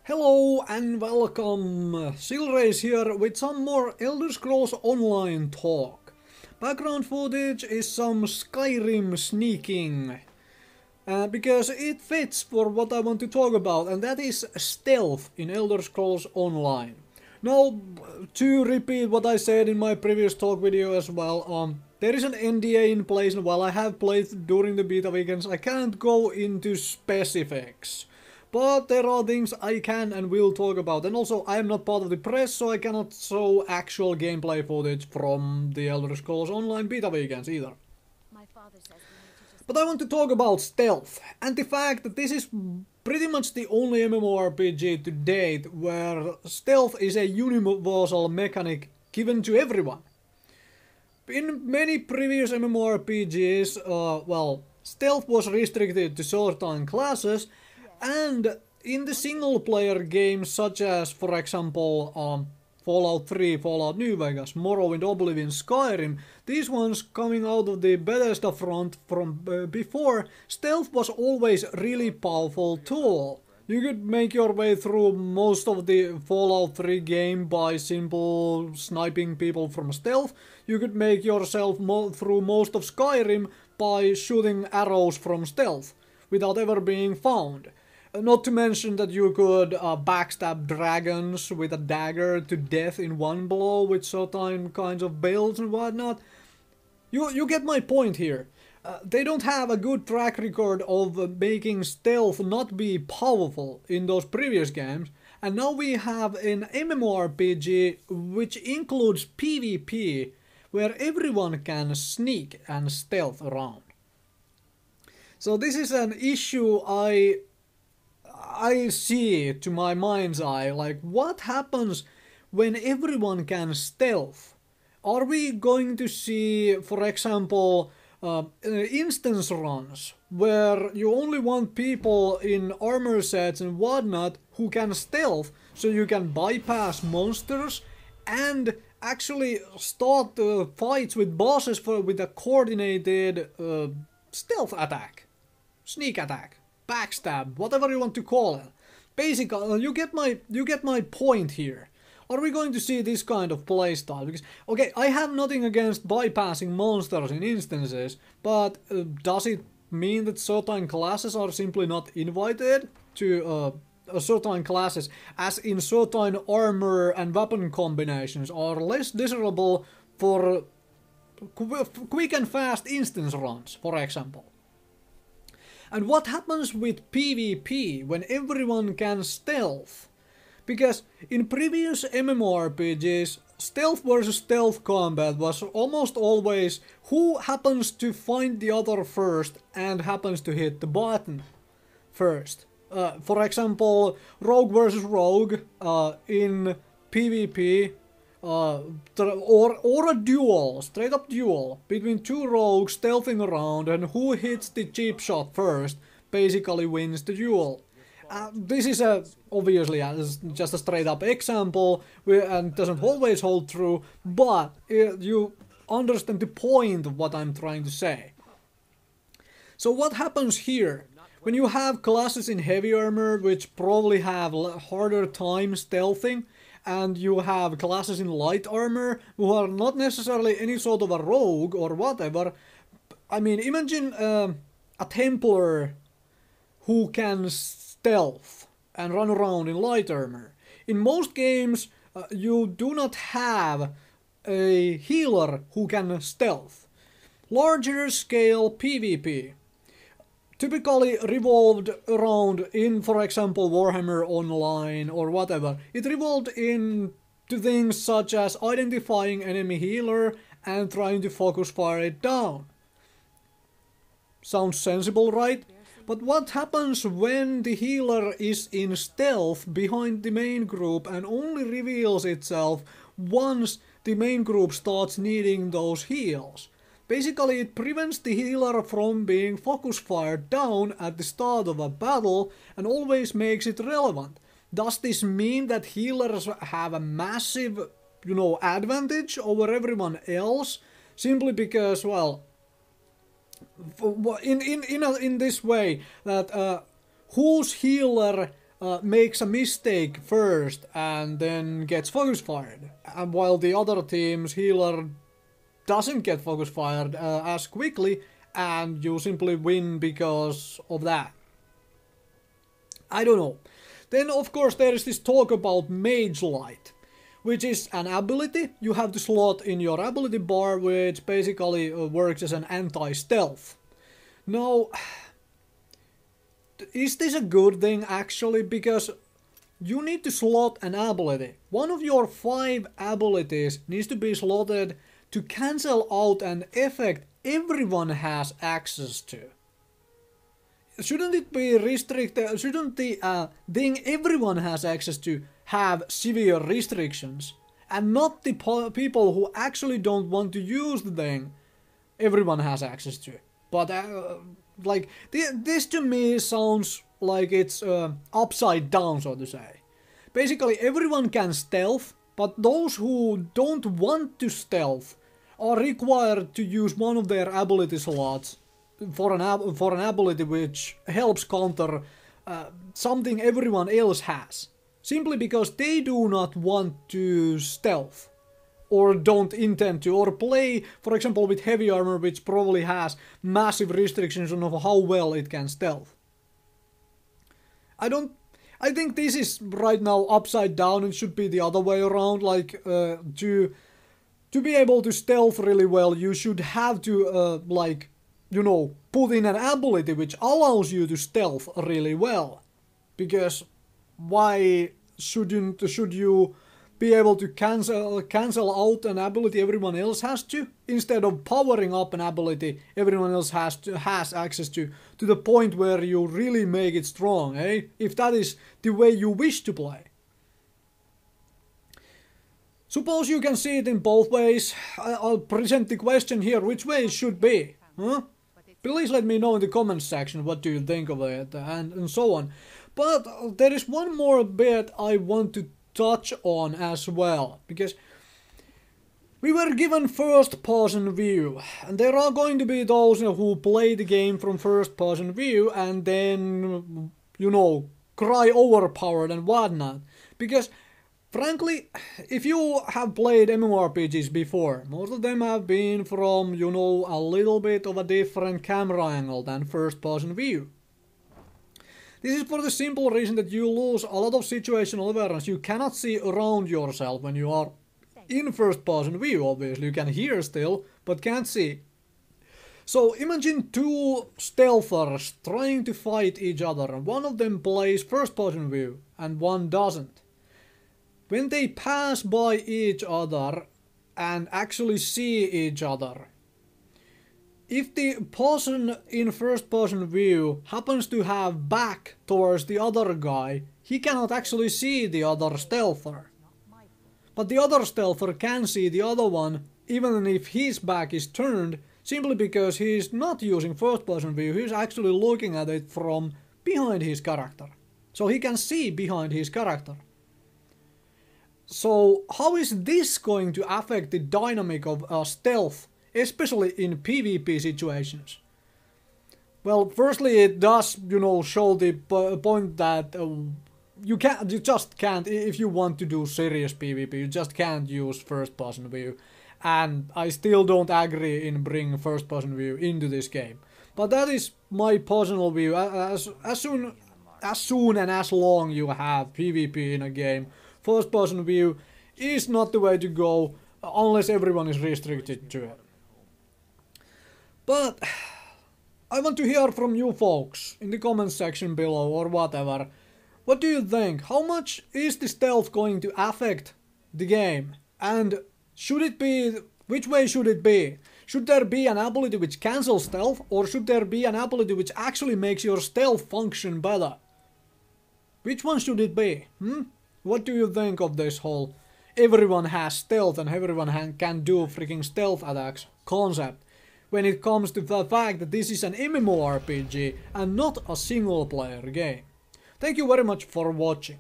Hello and welcome! Silrace here with some more Elder Scrolls Online talk. Background footage is some Skyrim sneaking. Because it fits for what I want to talk about, and that is stealth in Elder Scrolls Online. Now, to repeat what I said in my previous talk video as well, there is an NDA in place, and while I have played during the beta weekends, I can't go into specifics. But there are things I can and will talk about, and also I am not part of the press, so I cannot show actual gameplay footage from the Elder Scrolls Online beta weekends either. But I want to talk about stealth, and the fact that this is pretty much the only MMORPG to date where stealth is a universal mechanic given to everyone. In many previous MMORPGs, well, stealth was restricted to certain classes, and in the single player games such as, for example, Fallout 3, Fallout New Vegas, Morrowind, Oblivion, Skyrim, these ones coming out of the Bethesda front from before, stealth was always a really powerful tool. You could make your way through most of the Fallout 3 game by simple sniping people from stealth. You could make yourself through most of Skyrim by shooting arrows from stealth without ever being found. Not to mention that you could backstab dragons with a dagger to death in one blow with certain kinds of builds and whatnot. You get my point here. They don't have a good track record of making stealth not be powerful in those previous games, and now we have an MMORPG which includes PvP, where everyone can sneak and stealth around. So this is an issue I see to my mind's eye, like what happens when everyone can stealth? Are we going to see, for example, instance runs where you only want people in armor sets and whatnot who can stealth, so you can bypass monsters and actually start fights with bosses with a coordinated stealth attack, sneak attack, backstab, whatever you want to call it. Basically, you get my point here. Are we going to see this kind of playstyle? Because, okay, I have nothing against bypassing monsters in instances, but does it mean that certain classes are simply not invited to certain classes, as in certain armor and weapon combinations are less desirable for quick and fast instance runs, for example? And what happens with PvP when everyone can stealth? Because in previous MMORPGs, stealth versus stealth combat was almost always who happens to find the other first and happens to hit the button first. For example, rogue versus rogue in PvP, or a duel, straight up duel between two rogues stealthing around, and who hits the cheap shot first basically wins the duel. This is obviously just a straight up example and doesn't always hold true, but you understand the point of what I'm trying to say. So what happens here? When you have classes in heavy armor which probably have harder time stealthing, and you have classes in light armor who are not necessarily any sort of a rogue or whatever. I mean, imagine a Templar who can stealth and run around in light armor. In most games, you do not have a healer who can stealth. Larger scale PvP typically revolved around, in, for example, Warhammer Online or whatever, it revolved into things such as identifying enemy healer and trying to focus fire it down. Sounds sensible, right? But what happens when the healer is in stealth behind the main group and only reveals itself once the main group starts needing those heals? Basically, it prevents the healer from being focus fired down at the start of a battle and always makes it relevant. Does this mean that healers have a massive, advantage over everyone else? Simply because, well, in this way, that whose healer makes a mistake first and then gets focus fired, and while the other team's healer doesn't get focus fired as quickly, and you simply win because of that. I don't know. Then of course there is this talk about Mage Light, which is an ability you have to slot in your ability bar, which basically works as an anti-stealth. Now, is this a good thing actually? Because you need to slot an ability. One of your 5 abilities needs to be slotted to cancel out an effect everyone has access to. Shouldn't it be restricted? Shouldn't the thing everyone has access to have severe restrictions, and not the people who actually don't want to use the thing everyone has access to? But like this to me sounds like it's upside down, so to say. Basically everyone can stealth, but those who don't want to stealth are required to use one of their ability slots for an ability which helps counter something everyone else has, simply because they do not want to stealth, or don't intend to, or play, for example, with heavy armor, which probably has massive restrictions on how well it can stealth. I think this is right now upside down. It should be the other way around. Like to be able to stealth really well, you should have to like, you know, put in an ability which allows you to stealth really well. Because why should you be able to cancel out an ability everyone else has to, instead of powering up an ability everyone else has access to the point where you really make it strong, eh? If that is the way you wish to play. Suppose you can see it in both ways. I'll present the question here, which way it should be, huh? Please let me know in the comments section what do you think of it, and so on. But there is one more bit I want to touch on as well, because we were given first person view, and there are going to be those who play the game from first person view and then, you know, cry overpowered and whatnot. Because frankly, if you have played MMORPGs before, most of them have been from, you know, a little bit of a different camera angle than first person view. This is for the simple reason that you lose a lot of situational awareness. You cannot see around yourself when you are in first person view, obviously. You can hear still, but can't see. So imagine 2 stealthers trying to fight each other, and one of them plays first person view and one doesn't. When they pass by each other and actually see each other, if the person in first person view happens to have back towards the other guy, he cannot actually see the other stealther. But the other stealther can see the other one, even if his back is turned, simply because he is not using first person view, he is actually looking at it from behind his character. So he can see behind his character. So how is this going to affect the dynamic of stealth, especially in PvP situations? Well, firstly, it does, you know, show the point that you just can't, if you want to do serious PvP, you just can't use first person view. And I still don't agree in bringing first person view into this game. But that is my personal view. As soon and as long you have PvP in a game, first person view is not the way to go unless everyone is restricted to it. But I want to hear from you folks in the comments section below or whatever. What do you think? How much is the stealth going to affect the game? And should it be, which way should it be? Should there be an ability which cancels stealth, or should there be an ability which actually makes your stealth function better? Which one should it be? What do you think of this whole everyone has stealth and everyone can do freaking stealth attacks concept, when it comes to the fact that this is an MMORPG and not a single player game? Thank you very much for watching.